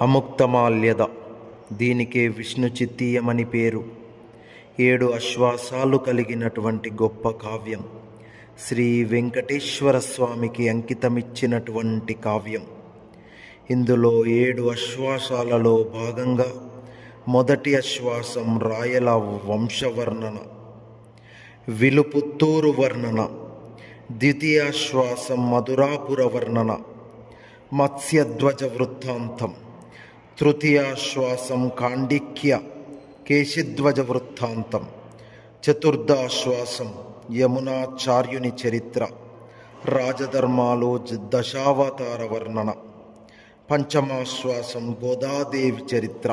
అముక్తమాల్యద. దీనికే విష్ణు చిత్తీయమని పేరు. 7 అశ్వాసాలు కలిగినటువంటి గొప్ప కావ్యం. శ్రీ వెంకటేశ్వర స్వామికి అంకితమిచ్చినటువంటి కావ్యం. ఇందులో 7 అశ్వాసాలలో భాగంగా మొదటి అశ్వాసం రాయల వంశవర్ణన, విలుపుత్తూరు వర్ణన. ద్వితీయాశ్వాసం మధురాపుర వర్ణన, మత్స్యధ్వజ వృత్తాంతం. తృతీయాశ్వాసం కాండిక్య కేశిధ్వజ వృత్తాంతం. చతుర్థాశ్వాసం యమునాచార్యుని చరిత్ర, రాజధర్మాలు దశావతార వర్ణన. పంచమాశ్వాసం గోదాదేవి చరిత్ర.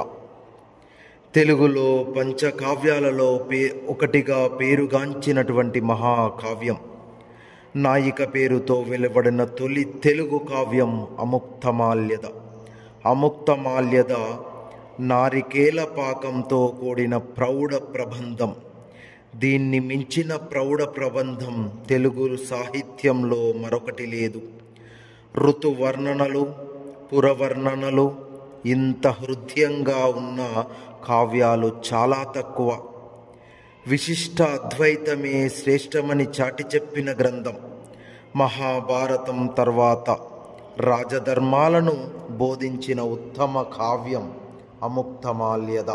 తెలుగులో పంచకావ్యాలలో ఒకటిగా పేరుగాంచినటువంటి మహాకావ్యం. నాయిక పేరుతో వెలువడిన తొలి తెలుగు కావ్యం అముక్తమాల్యద. అముక్తమాల్యద నారికేల పాకంతో కూడిన ప్రౌఢ ప్రబంధం. దీన్ని మించిన ప్రౌఢ ప్రబంధం తెలుగు సాహిత్యంలో మరొకటి లేదు. ఋతువర్ణనలు, పురవర్ణనలు ఇంత హృదయంగా ఉన్న కావ్యాలు చాలా తక్కువ. విశిష్ట అద్వైతమే శ్రేష్టమని చాటి చెప్పిన గ్రంథం. మహాభారతం తర్వాత రాజధర్మాలను బోధించిన ఉత్తమ కావ్యం అముక్తమాల్యద.